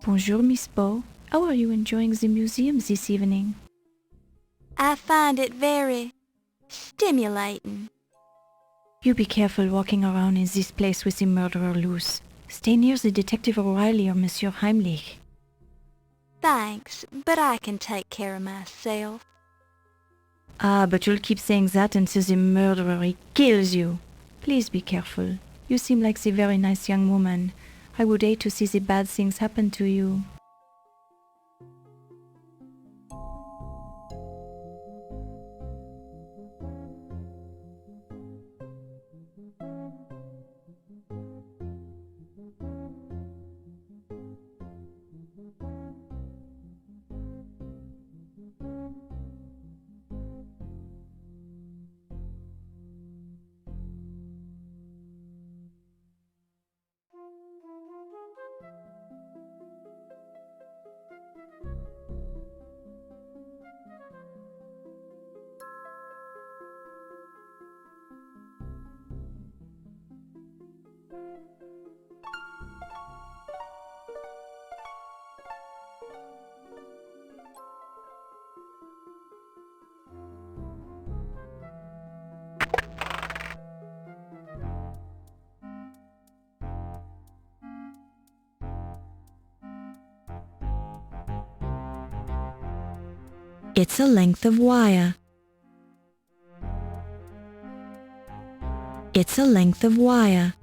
Bonjour, Miss Bow. How are you enjoying the museum this evening? I find it very stimulating. You be careful walking around in this place with the murderer loose. Stay near the Detective O'Reilly or Monsieur Heimlich. Thanks, but I can take care of myself. Ah, but you'll keep saying that until the murderer kills you. Please be careful. You seem like a very nice young woman. I would hate to see the bad things happen to you. It's a length of wire. It's a length of wire.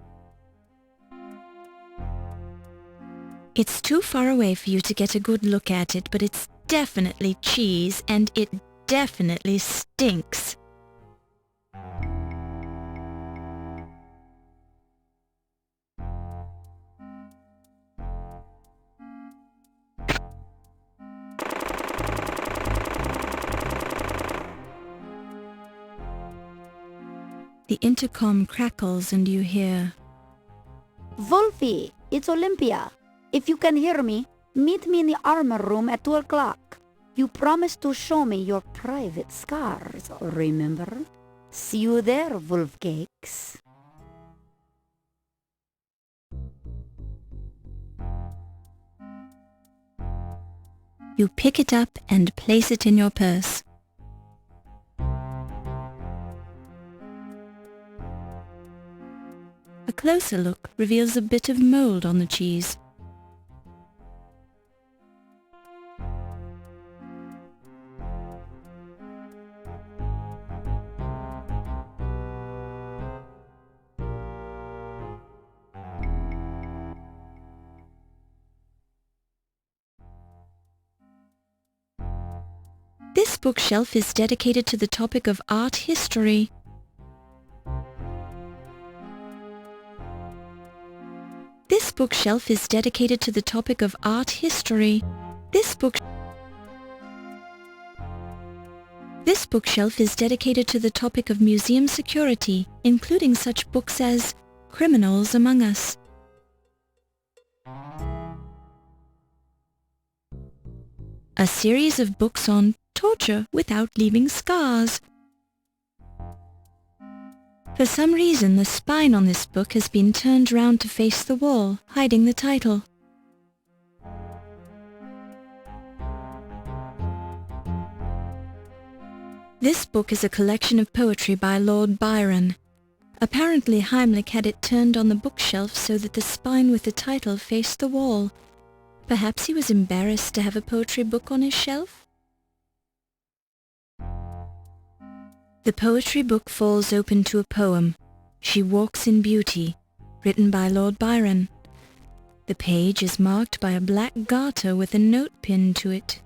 It's too far away for you to get a good look at it, but it's definitely cheese and it definitely stinks. The intercom crackles and you hear, Wolfie, it's Olympia. If you can hear me, meet me in the armor room at 2 o'clock. You promised to show me your private scars, remember? See you there, Wolfcakes. You pick it up and place it in your purse. A closer look reveals a bit of mold on the cheese. This bookshelf is dedicated to the topic of art history. This bookshelf is dedicated to the topic of art history. This bookshelf is dedicated to the topic of museum security, including such books as Criminals Among Us. A series of books on torture without leaving scars. For some reason, the spine on this book has been turned round to face the wall, hiding the title. This book is a collection of poetry by Lord Byron. Apparently Heimlich had it turned on the bookshelf so that the spine with the title faced the wall. Perhaps he was embarrassed to have a poetry book on his shelf? The poetry book falls open to a poem, She Walks in Beauty, written by Lord Byron. The page is marked by a black garter with a note pinned to it.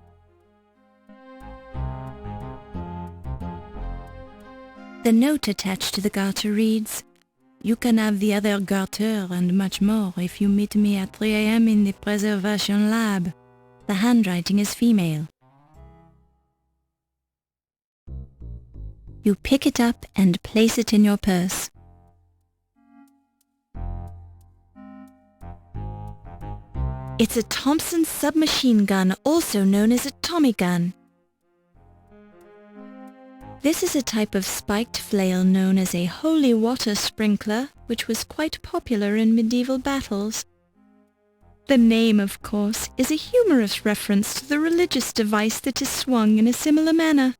The note attached to the garter reads, "You can have the other garter and much more if you meet me at 3 a.m. in the preservation lab." The handwriting is female. You pick it up and place it in your purse. It's a Thompson submachine gun, also known as a Tommy gun. This is a type of spiked flail known as a holy water sprinkler, which was quite popular in medieval battles. The name, of course, is a humorous reference to the religious device that is swung in a similar manner.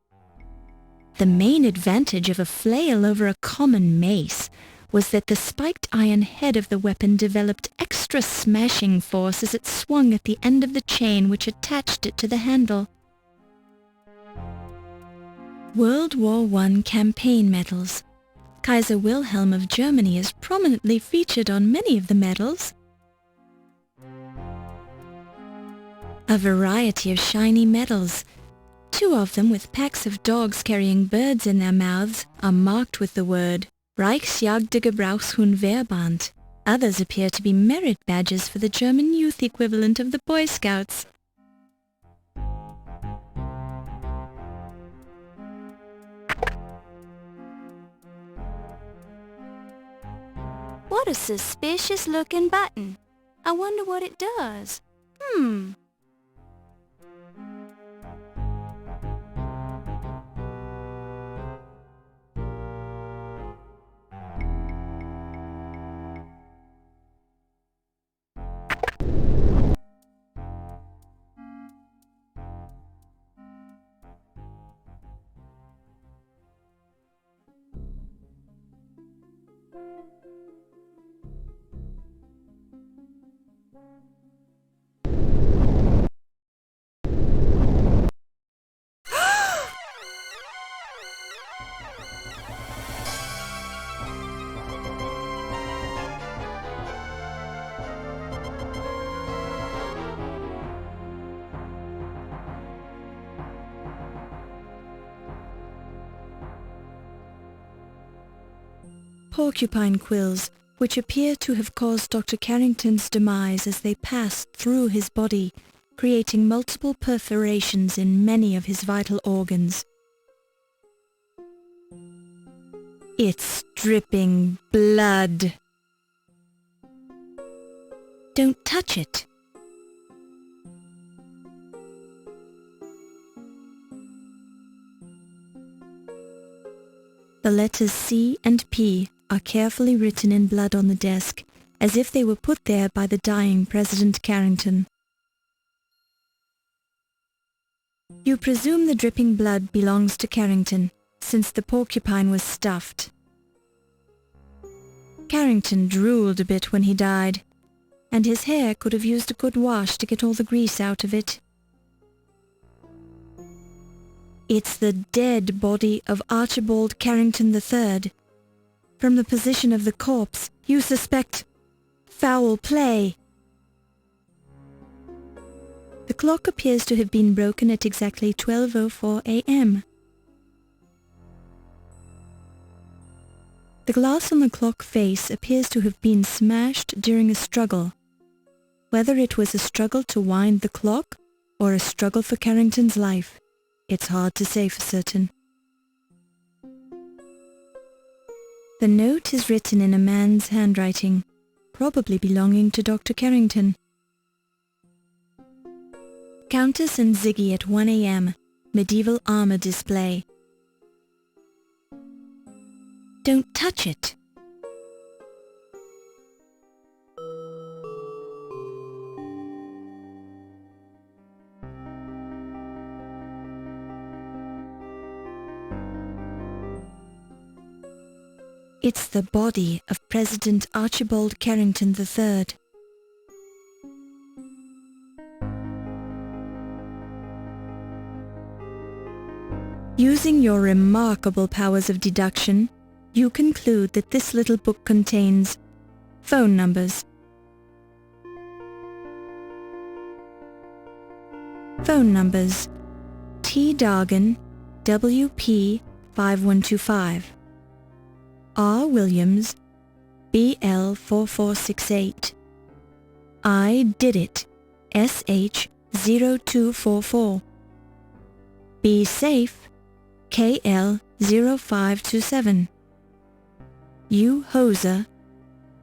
The main advantage of a flail over a common mace was that the spiked iron head of the weapon developed extra smashing force as it swung at the end of the chain which attached it to the handle. World War I campaign medals. Kaiser Wilhelm of Germany is prominently featured on many of the medals. A variety of shiny medals. 2 of them, with packs of dogs carrying birds in their mouths, are marked with the word Reichsjagdgebrauchshundverband. Others appear to be merit badges for the German youth equivalent of the Boy Scouts. What a suspicious-looking button. I wonder what it does. Porcupine quills, which appear to have caused Dr. Carrington's demise as they passed through his body, creating multiple perforations in many of his vital organs. It's dripping blood. Don't touch it. The letters C and P are carefully written in blood on the desk, as if they were put there by the dying President Carrington. You presume the dripping blood belongs to Carrington, since the porcupine was stuffed. Carrington drooled a bit when he died, and his hair could have used a good wash to get all the grease out of it. It's the dead body of Archibald Carrington III. From the position of the corpse, you suspect foul play. The clock appears to have been broken at exactly 12:04 a.m. The glass on the clock face appears to have been smashed during a struggle. Whether it was a struggle to wind the clock or a struggle for Carrington's life, it's hard to say for certain. The note is written in a man's handwriting, probably belonging to Dr. Carrington. Countess and Ziggy at 1 a.m. Medieval armor display. Don't touch it. It's the body of President Archibald Carrington III. Using your remarkable powers of deduction, you conclude that this little book contains phone numbers. Phone numbers: T. Dargan, WP 5125. R. Williams, BL 4468. I Did It, SH 0244. Be Safe, KL 0527. U. Hoser,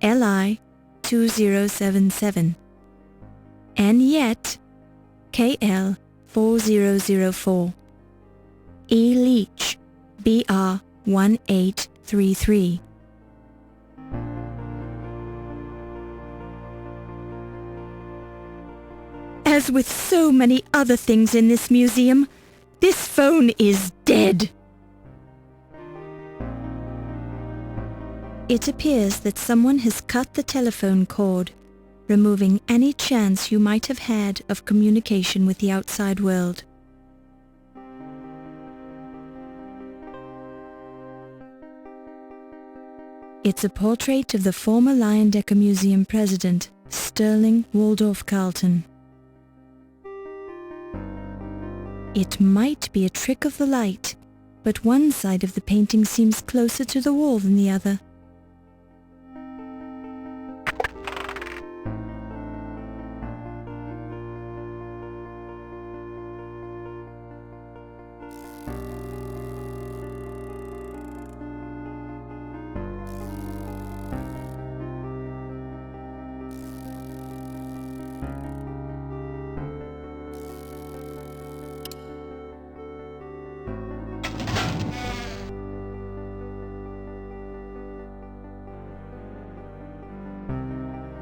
LI 2077. N Yet, KL 4004. E Leach, BR 1833. As with so many other things in this museum, this phone is dead. It appears that someone has cut the telephone cord, removing any chance you might have had of communication with the outside world. It's a portrait of the former Leyendecker Museum president, Sterling Waldorf Carlton. It might be a trick of the light, but one side of the painting seems closer to the wall than the other.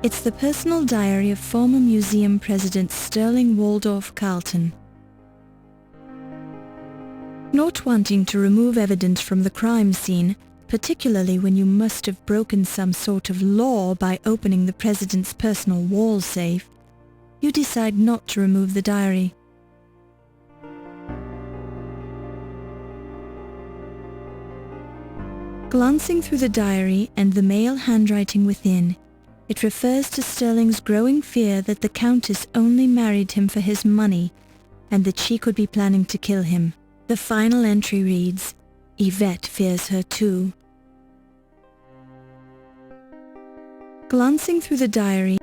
It's the personal diary of former museum president Sterling Waldorf Carlton. Not wanting to remove evidence from the crime scene, particularly when you must have broken some sort of law by opening the president's personal wall safe, you decide not to remove the diary. Glancing through the diary and the male handwriting within, it refers to Sterling's growing fear that the Countess only married him for his money and that she could be planning to kill him. The final entry reads, "Yvette fears her too." Glancing through the diary,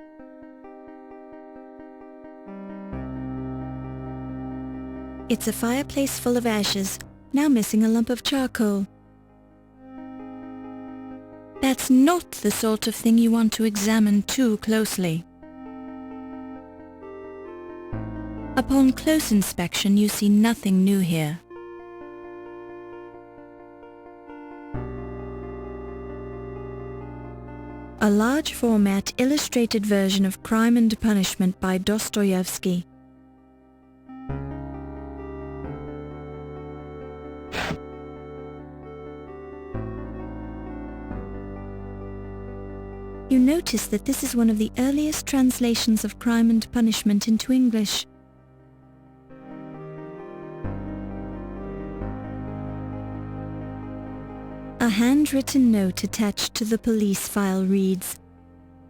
it's a fireplace full of ashes, now missing a lump of charcoal. That's not the sort of thing you want to examine too closely. Upon close inspection, you see nothing new here. A large format illustrated version of Crime and Punishment by Dostoevsky. You notice that this is one of the earliest translations of Crime and Punishment into English. A handwritten note attached to the police file reads,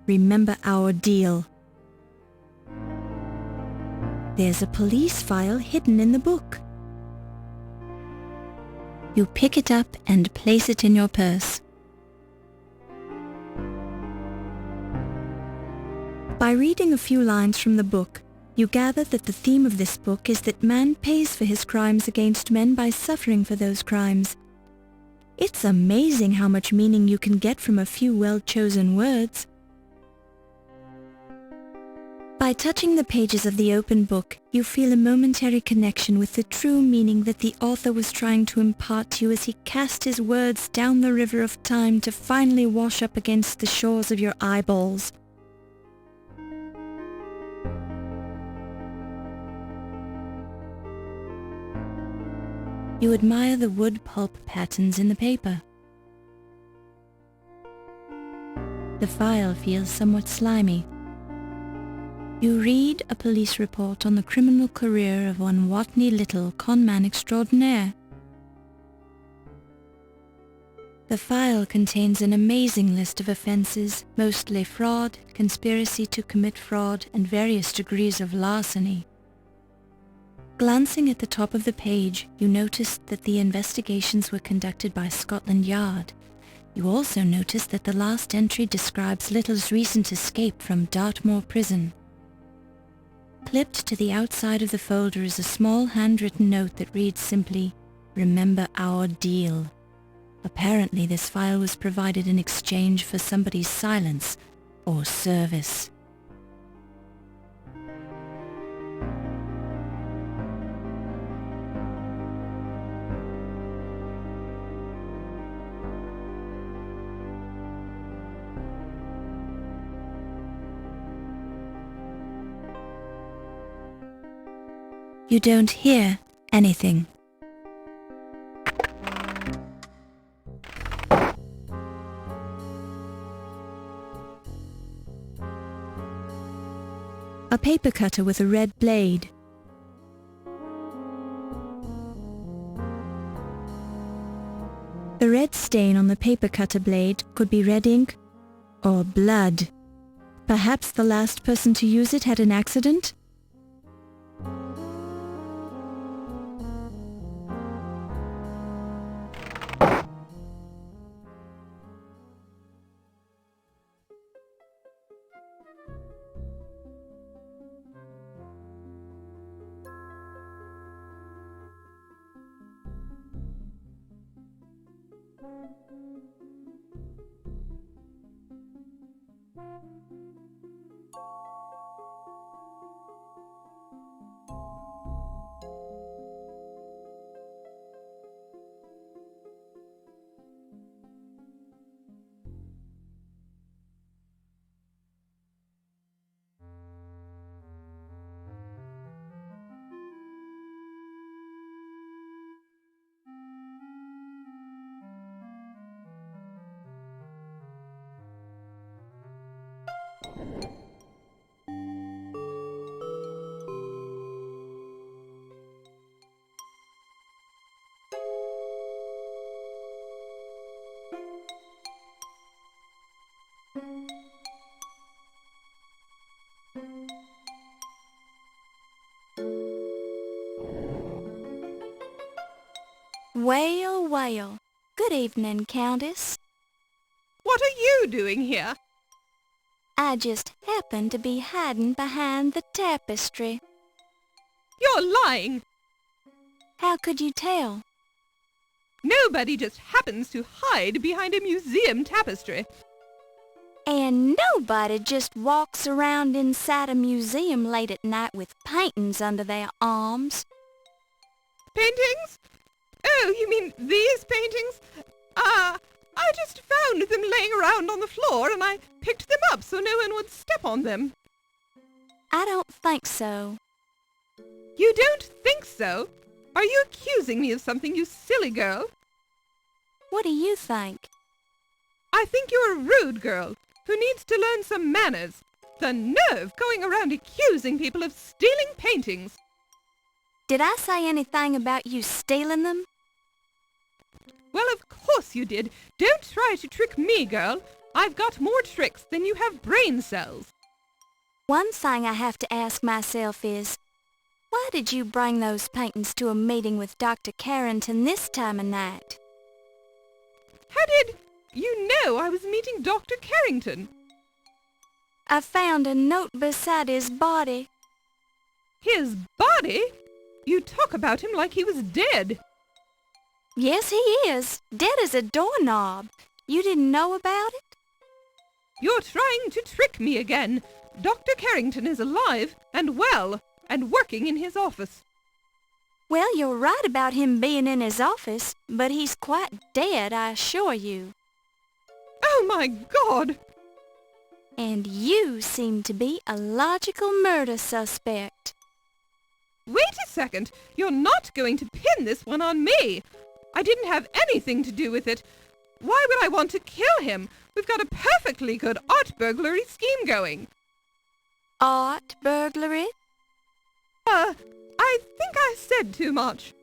"Remember our deal." There's a police file hidden in the book. You pick it up and place it in your purse. By reading a few lines from the book, you gather that the theme of this book is that man pays for his crimes against men by suffering for those crimes. It's amazing how much meaning you can get from a few well-chosen words. By touching the pages of the open book, you feel a momentary connection with the true meaning that the author was trying to impart to you as he cast his words down the river of time to finally wash up against the shores of your eyeballs. You admire the wood pulp patterns in the paper. The file feels somewhat slimy. You read a police report on the criminal career of one Watney Little, conman extraordinaire. The file contains an amazing list of offences, mostly fraud, conspiracy to commit fraud, and various degrees of larceny. Glancing at the top of the page, you noticed that the investigations were conducted by Scotland Yard. You also noticed that the last entry describes Little's recent escape from Dartmoor prison. Clipped to the outside of the folder is a small handwritten note that reads simply, "Remember our deal." Apparently this file was provided in exchange for somebody's silence or service. You don't hear anything. A paper cutter with a red blade. The red stain on the paper cutter blade could be red ink or blood. Perhaps the last person to use it had an accident? Well, well. Good evening, Countess. What are you doing here? I just happened to be hiding behind the tapestry. You're lying. How could you tell? Nobody just happens to hide behind a museum tapestry. And nobody just walks around inside a museum late at night with paintings under their arms. Paintings? Oh, you mean these paintings? I just found them laying around on the floor and I picked them up so no one would step on them. I don't think so. You don't think so? Are you accusing me of something, you silly girl? What do you think? I think you're a rude girl who needs to learn some manners. The nerve going around accusing people of stealing paintings. Did I say anything about you stealing them? Well, of course you did. Don't try to trick me, girl. I've got more tricks than you have brain cells. One thing I have to ask myself is, why did you bring those paintings to a meeting with Dr. Carrington this time of night? How did you know I was meeting Dr. Carrington? I found a note beside his body. His body? You talk about him like he was dead. Yes, he is. Dead as a doorknob. You didn't know about it? You're trying to trick me again. Dr. Carrington is alive and well and working in his office. Well, you're right about him being in his office, but he's quite dead, I assure you. Oh, my God! And you seem to be a logical murder suspect. Wait a second. You're not going to pin this one on me. I didn't have anything to do with it. Why would I want to kill him? We've got a perfectly good art burglary scheme going. Art burglary? I think I said too much.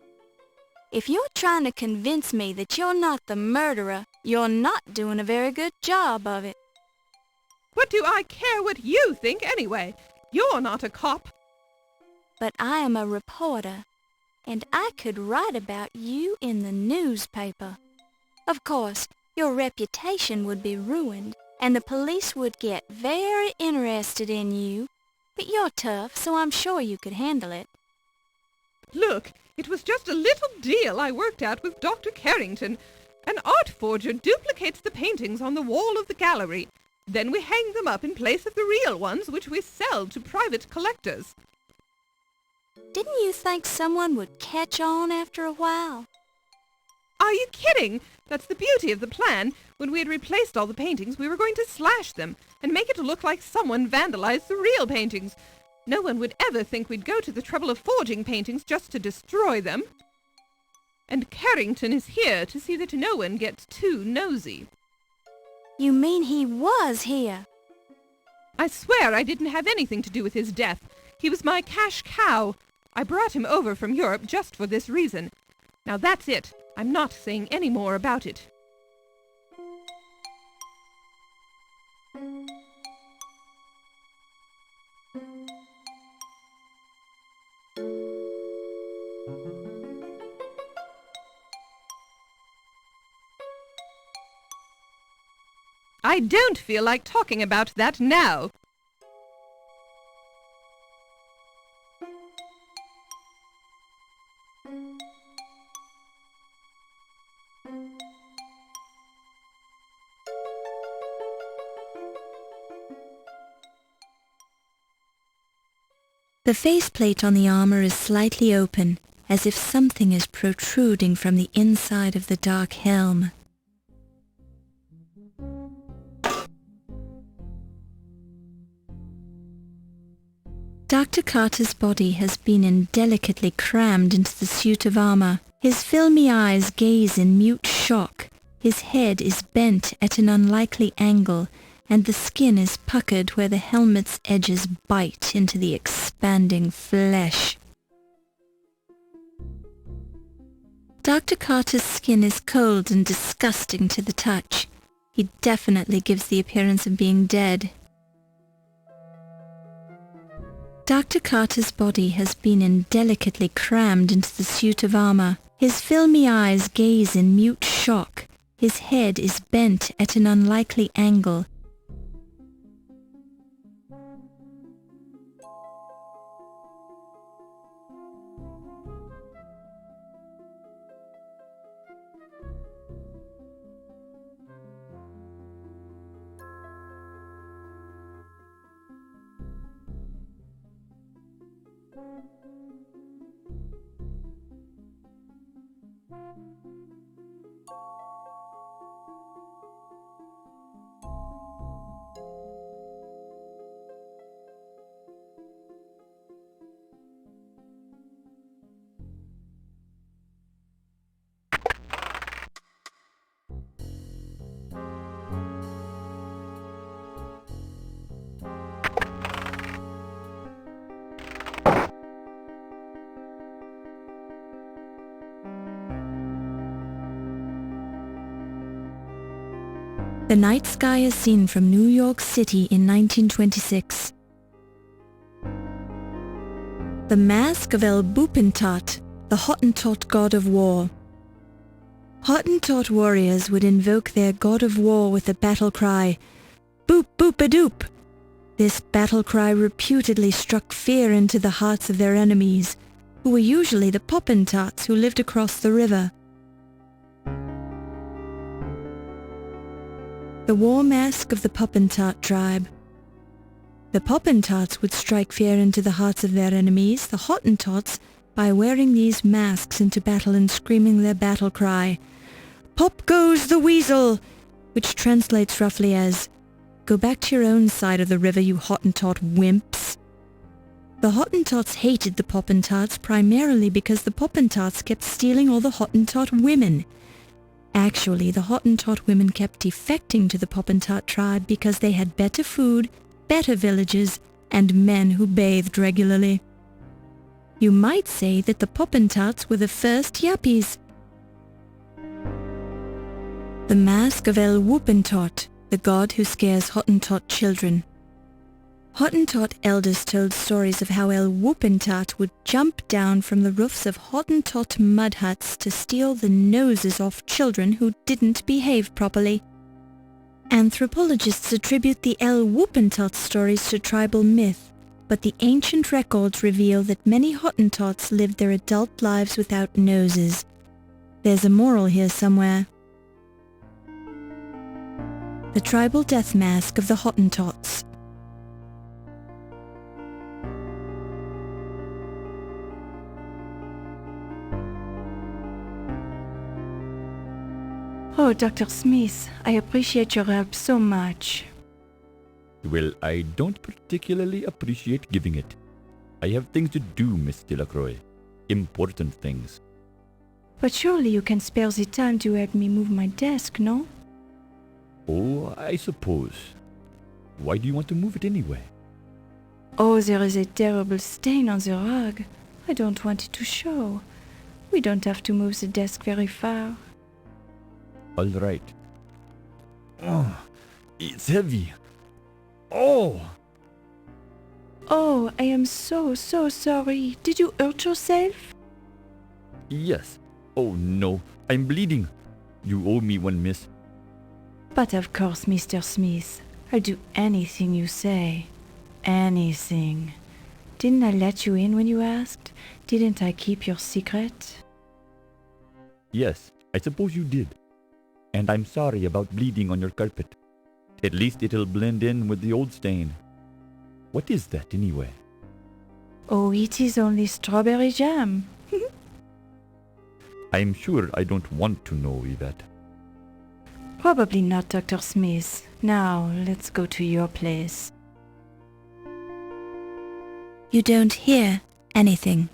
If you're trying to convince me that you're not the murderer, you're not doing a very good job of it. What do I care what you think anyway? You're not a cop. But I am a reporter, and I could write about you in the newspaper. Of course, your reputation would be ruined, and the police would get very interested in you. But you're tough, so I'm sure you could handle it. Look, it was just a little deal I worked out with Dr. Carrington. An art forger duplicates the paintings on the wall of the gallery. Then we hang them up in place of the real ones, which we sell to private collectors. Didn't you think someone would catch on after a while? Are you kidding? That's the beauty of the plan. When we had replaced all the paintings, we were going to slash them and make it look like someone vandalized the real paintings. No one would ever think we'd go to the trouble of forging paintings just to destroy them. And Carrington is here to see that no one gets too nosy. You mean he was here? I swear I didn't have anything to do with his death. He was my cash cow. I brought him over from Europe just for this reason. Now that's it. I'm not saying any more about it. I don't feel like talking about that now. The faceplate on the armor is slightly open, as if something is protruding from the inside of the dark helm. Dr. Carter's body has been indelicately crammed into the suit of armor. His filmy eyes gaze in mute shock. His head is bent at an unlikely angle, and the skin is puckered where the helmet's edges bite into the expanding flesh. Dr. Carter's skin is cold and disgusting to the touch. He definitely gives the appearance of being dead. Dr. Carter's body has been indelicately crammed into the suit of armor. His filmy eyes gaze in mute shock. His head is bent at an unlikely angle. The night sky is seen from New York City in 1926. The Mask of El Bupentat, the Hottentot god of war. Hottentot warriors would invoke their god of war with the battle cry, "Boop boop-a-doop." This battle cry reputedly struck fear into the hearts of their enemies, who were usually the Poppentats who lived across the river. The war mask of the Poppentat tribe. The Poppentats would strike fear into the hearts of their enemies, the Hottentots, by wearing these masks into battle and screaming their battle cry, "Pop goes the weasel!" which translates roughly as, "Go back to your own side of the river, you Hottentot wimps." The Hottentots hated the Poppentats primarily because the Poppentats kept stealing all the Hottentot women. Actually, the Hottentot women kept defecting to the Poppentat tribe because they had better food, better villages, and men who bathed regularly. You might say that the Poppentats were the first yuppies. The Mask of El Wuppentot, the god who scares Hottentot children. Hottentot elders told stories of how El Wuppentat would jump down from the roofs of Hottentot mud huts to steal the noses off children who didn't behave properly. Anthropologists attribute the El Wuppentot stories to tribal myth, but the ancient records reveal that many Hottentots lived their adult lives without noses. There's a moral here somewhere. The tribal death mask of the Hottentots. Oh, Dr. Smith, I appreciate your help so much. Well, I don't particularly appreciate giving it. I have things to do, Miss Delacroix. Important things. But surely you can spare the time to help me move my desk, no? Oh, I suppose. Why do you want to move it anyway? Oh, there is a terrible stain on the rug. I don't want it to show. We don't have to move the desk very far. All right. Oh, it's heavy. Oh! Oh, I am so sorry. Did you hurt yourself? Yes. Oh no, I'm bleeding. You owe me one, miss. But of course, Mr. Smith. I'll do anything you say. Anything. Didn't I let you in when you asked? Didn't I keep your secret? Yes, I suppose you did. And I'm sorry about bleeding on your carpet. At least it'll blend in with the old stain. What is that anyway? Oh, it is only strawberry jam. I'm sure I don't want to know, Yvette. Probably not, Dr. Smith. Now, let's go to your place. You don't hear anything.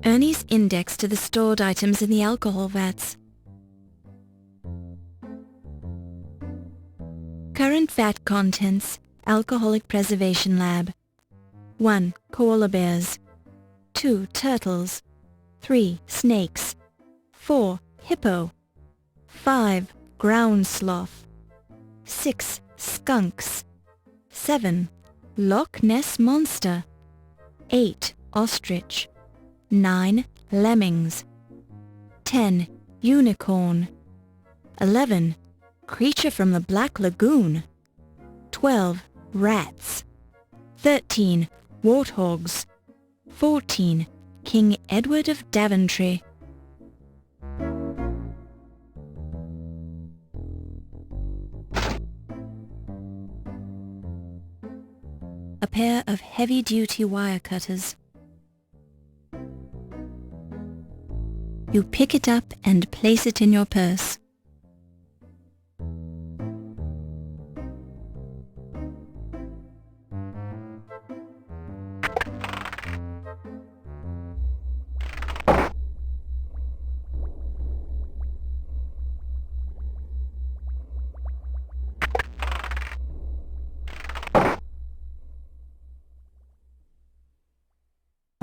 Ernie's index to the stored items in the alcohol vats. Current vat contents, Alcoholic Preservation Lab. 1. Koala bears. 2. Turtles. 3. Snakes. 4. Hippo. 5. Ground sloth. 6. Skunks. 7. Loch Ness Monster. 8. Ostrich. 9. Lemmings. 10. Unicorn. 11. Creature from the Black Lagoon. 12. Rats. 13. Warthogs. 14. King Edward of Daventry. A pair of heavy-duty wire cutters. You pick it up and place it in your purse.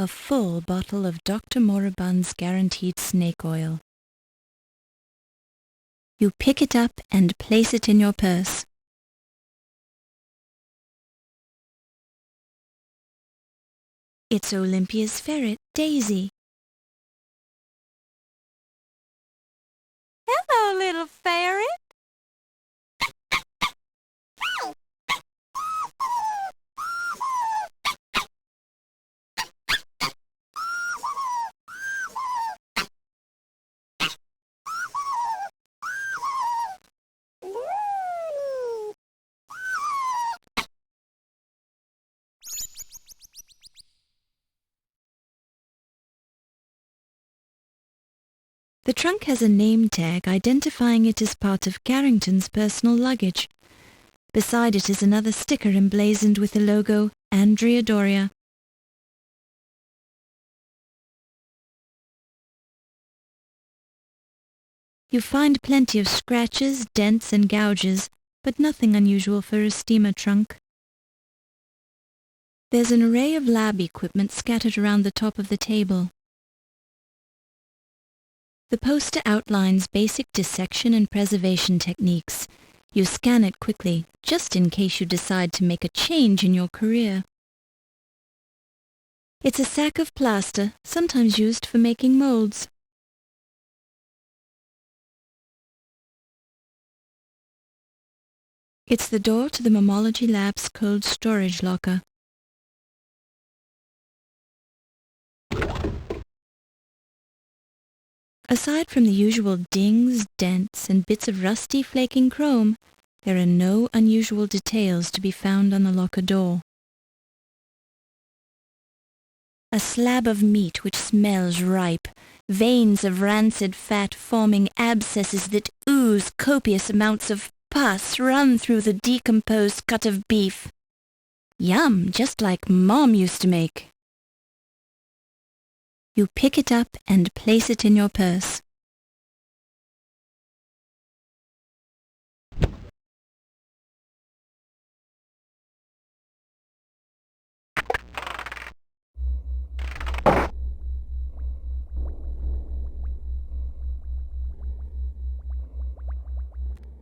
A full bottle of Dr. Moribund's guaranteed snake oil. You pick it up and place it in your purse. It's Olympia's ferret, Daisy. Hello, little ferret. The trunk has a name tag identifying it as part of Carrington's personal luggage. Beside it is another sticker emblazoned with the logo Andrea Doria. You find plenty of scratches, dents and gouges, but nothing unusual for a steamer trunk. There's an array of lab equipment scattered around the top of the table. The poster outlines basic dissection and preservation techniques. You scan it quickly, just in case you decide to make a change in your career. It's a sack of plaster, sometimes used for making molds. It's the door to the Mammology Lab's cold storage locker. Aside from the usual dings, dents, and bits of rusty flaking chrome, there are no unusual details to be found on the locker door. A slab of meat which smells ripe, veins of rancid fat forming abscesses that ooze copious amounts of pus run through the decomposed cut of beef. Yum, just like Mom used to make. You pick it up and place it in your purse.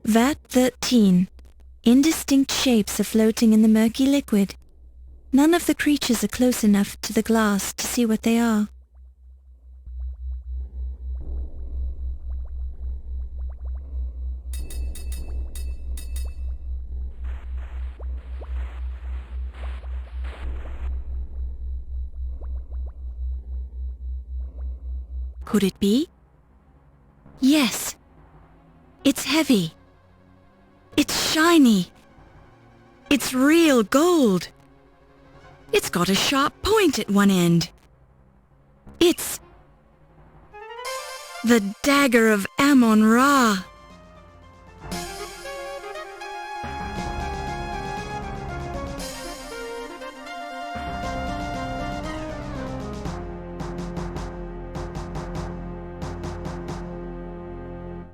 Vat 13. Indistinct shapes are floating in the murky liquid. None of the creatures are close enough to the glass to see what they are. Could it be? Yes. It's heavy. It's shiny. It's real gold. It's got a sharp point at one end. It's the Dagger of Amon Ra.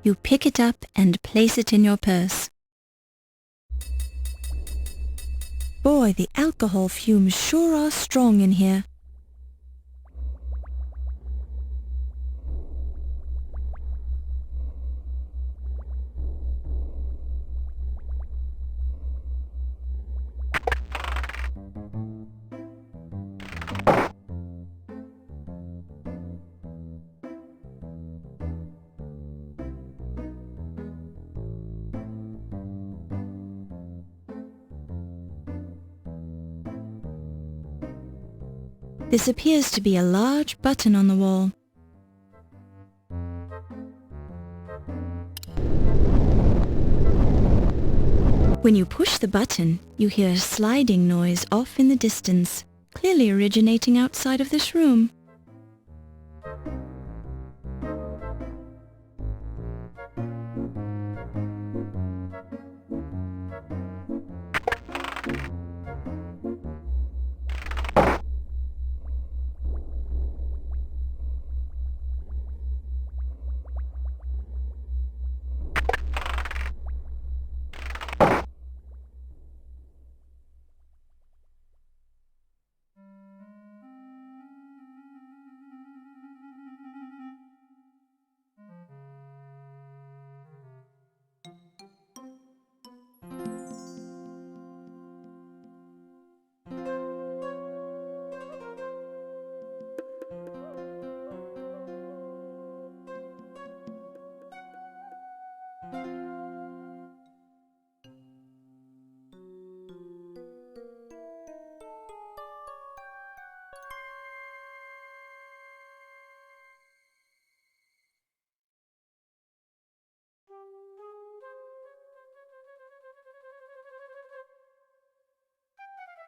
You pick it up and place it in your purse. Boy, the alcohol fumes sure are strong in here. This appears to be a large button on the wall. When you push the button, you hear a sliding noise off in the distance, clearly originating outside of this room.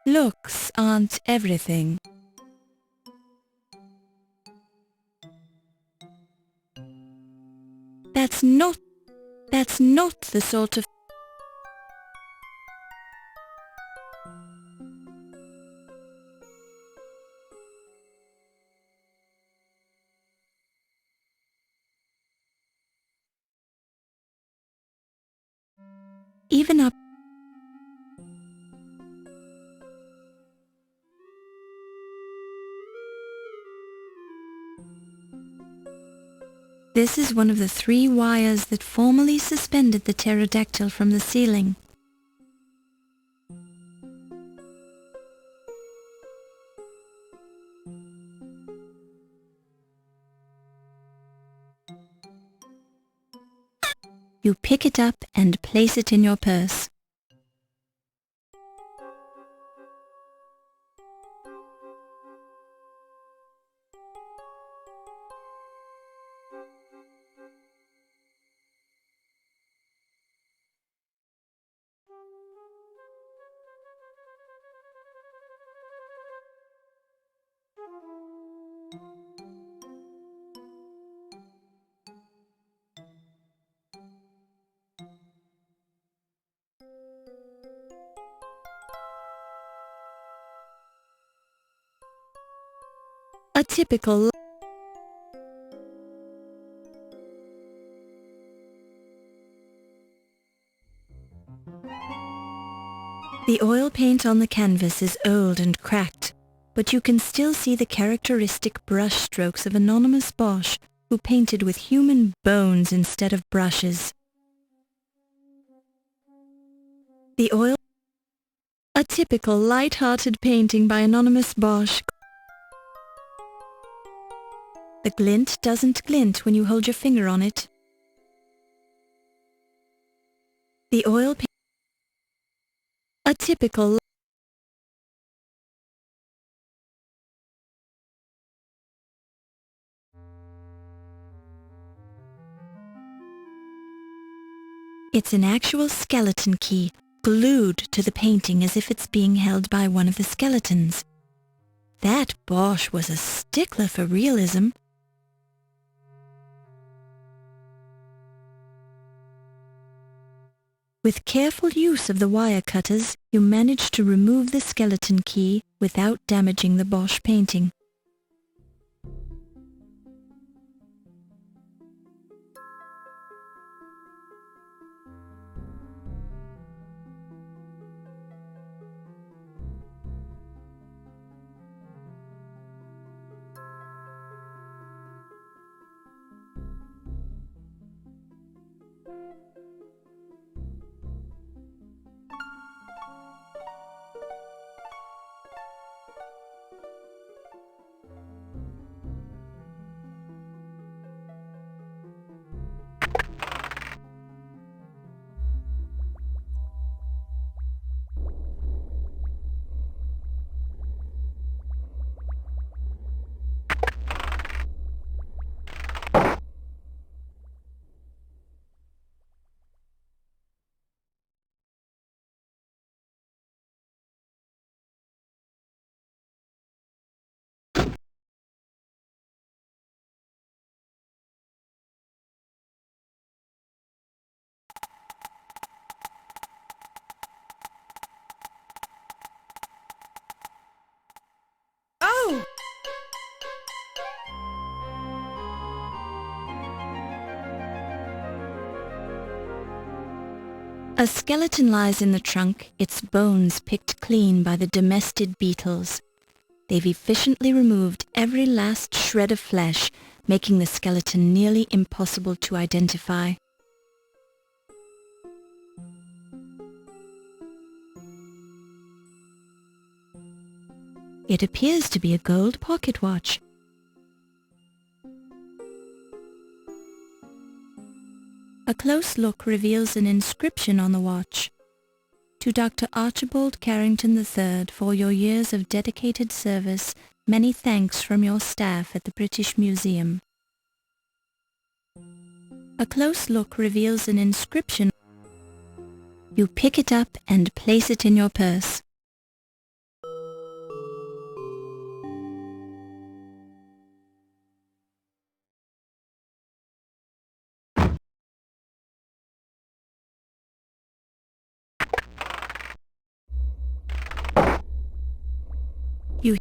Looks aren't everything. That's not the sort of... Even up... This is one of the 3 wires that formerly suspended the pterodactyl from the ceiling. You pick it up and place it in your purse. A typical The oil paint on the canvas is old and cracked, but you can still see the characteristic brush strokes of anonymous Bosch, who painted with human bones instead of brushes. The oil A typical light-hearted painting by anonymous Bosch. The glint doesn't glint when you hold your finger on it. The oil paint A typical It's an actual skeleton key, glued to the painting as if it's being held by one of the skeletons. That Bosch was a stickler for realism. With careful use of the wire cutters, you managed to remove the skeleton key without damaging the Bosch painting. Oh! A skeleton lies in the trunk, its bones picked clean by the domestic beetles. They've efficiently removed every last shred of flesh, making the skeleton nearly impossible to identify. It appears to be a gold pocket watch. A close look reveals an inscription on the watch. To Dr. Archibald Carrington III for your years of dedicated service, many thanks from your staff at the British Museum. A close look reveals an inscription. You pick it up and place it in your purse. You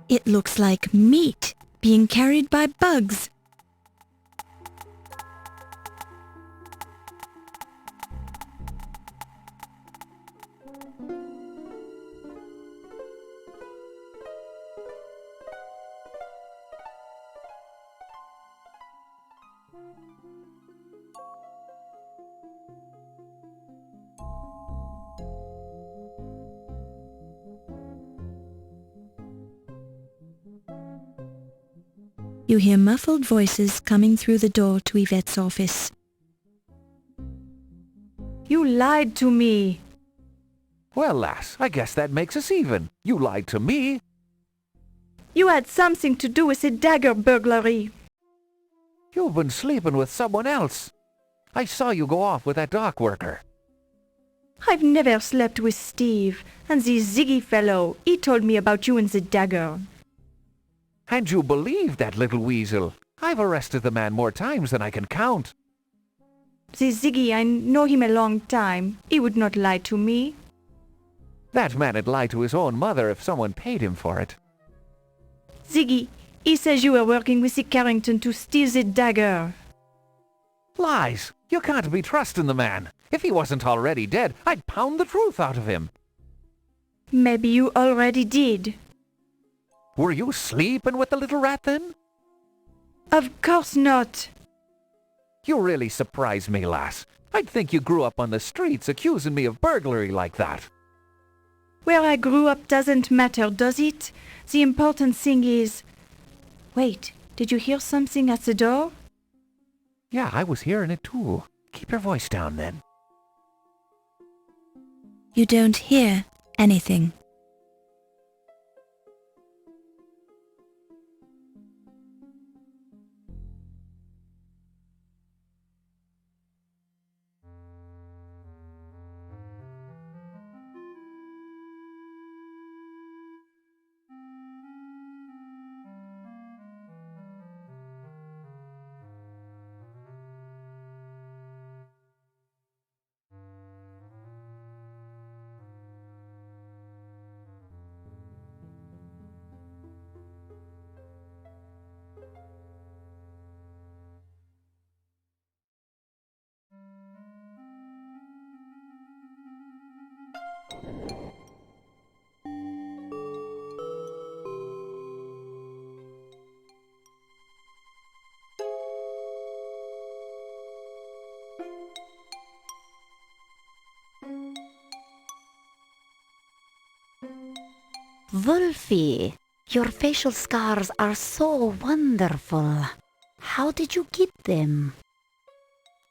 It looks like meat being carried by bugs. You hear muffled voices coming through the door to Yvette's office. You lied to me. Well, lass, I guess that makes us even. You lied to me. You had something to do with the dagger burglary. You've been sleeping with someone else. I saw you go off with that dock worker. I've never slept with Steve, and this Ziggy fellow, he told me about you and the dagger. And you believe that little weasel. I've arrested the man more times than I can count. This Ziggy, I know him a long time. He would not lie to me. That man'd lie to his own mother if someone paid him for it. Ziggy, he says you were working with the Carrington to steal the dagger. Lies! You can't be trusting the man. If he wasn't already dead, I'd pound the truth out of him. Maybe you already did. Were you sleeping with the little rat then? Of course not. You really surprise me, lass. I'd think you grew up on the streets accusing me of burglary like that. Where I grew up doesn't matter, does it? The important thing is... Wait, did you hear something at the door? Yeah, I was hearing it too. Keep your voice down then. You don't hear anything. Wolfie, your facial scars are so wonderful. How did you get them?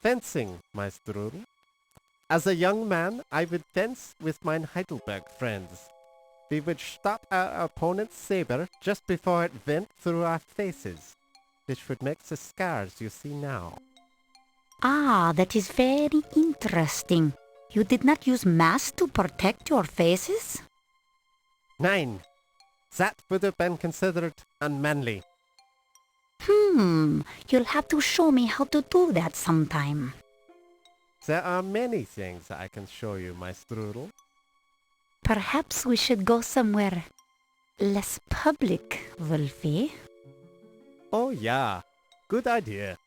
Fencing, my Strudel. As a young man, I would fence with my Heidelberg friends. We would stop our opponent's saber just before it went through our faces, which would make the scars you see now. Ah, that is very interesting. You did not use masks to protect your faces? Nein, that would have been considered unmanly. You'll have to show me how to do that sometime. There are many things I can show you, my Strudel. Perhaps we should go somewhere less public, Wolfie. Oh yeah, good idea.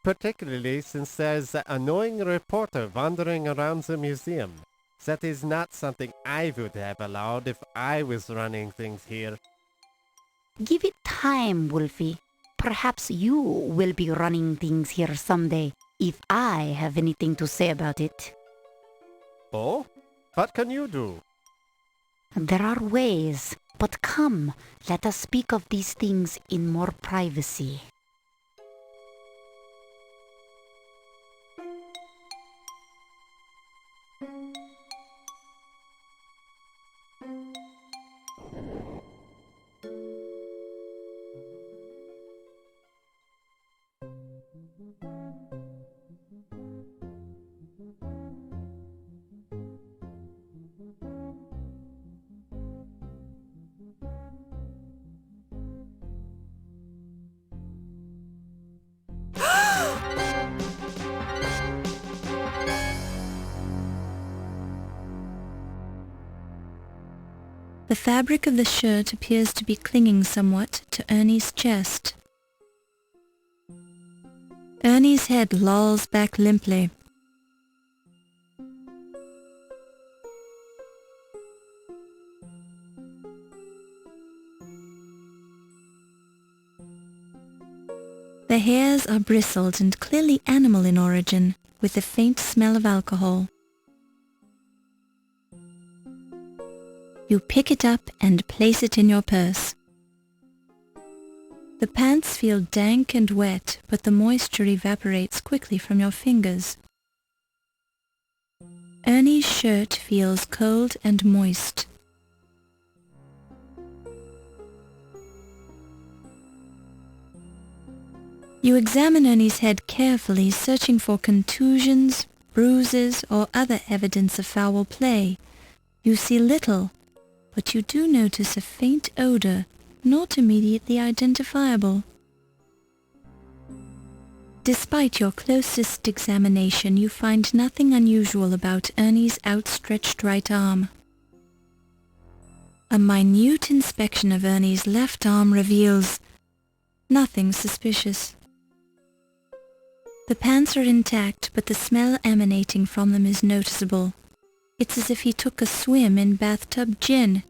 Particularly since there's an annoying reporter wandering around the museum. That is not something I would have allowed if I was running things here. Give it time, Wolfie. Perhaps you will be running things here someday, if I have anything to say about it. Oh? What can you do? There are ways, but come, let us speak of these things in more privacy. fabric of the shirt appears to be clinging somewhat to Ernie's chest. Ernie's head lolls back limply. The hairs are bristled and clearly animal in origin, with a faint smell of alcohol. You pick it up and place it in your purse. The pants feel dank and wet, but the moisture evaporates quickly from your fingers. Ernie's shirt feels cold and moist. You examine Ernie's head carefully, searching for contusions, bruises, or other evidence of foul play. You see little, but you do notice a faint odor, not immediately identifiable. Despite your closest examination, you find nothing unusual about Ernie's outstretched right arm. A minute inspection of Ernie's left arm reveals nothing suspicious. The pants are intact, but the smell emanating from them is noticeable. It's as if he took a swim in bathtub gin.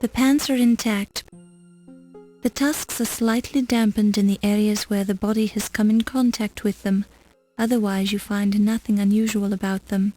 The pants are intact. The tusks are slightly dampened in the areas where the body has come in contact with them. Otherwise you find nothing unusual about them.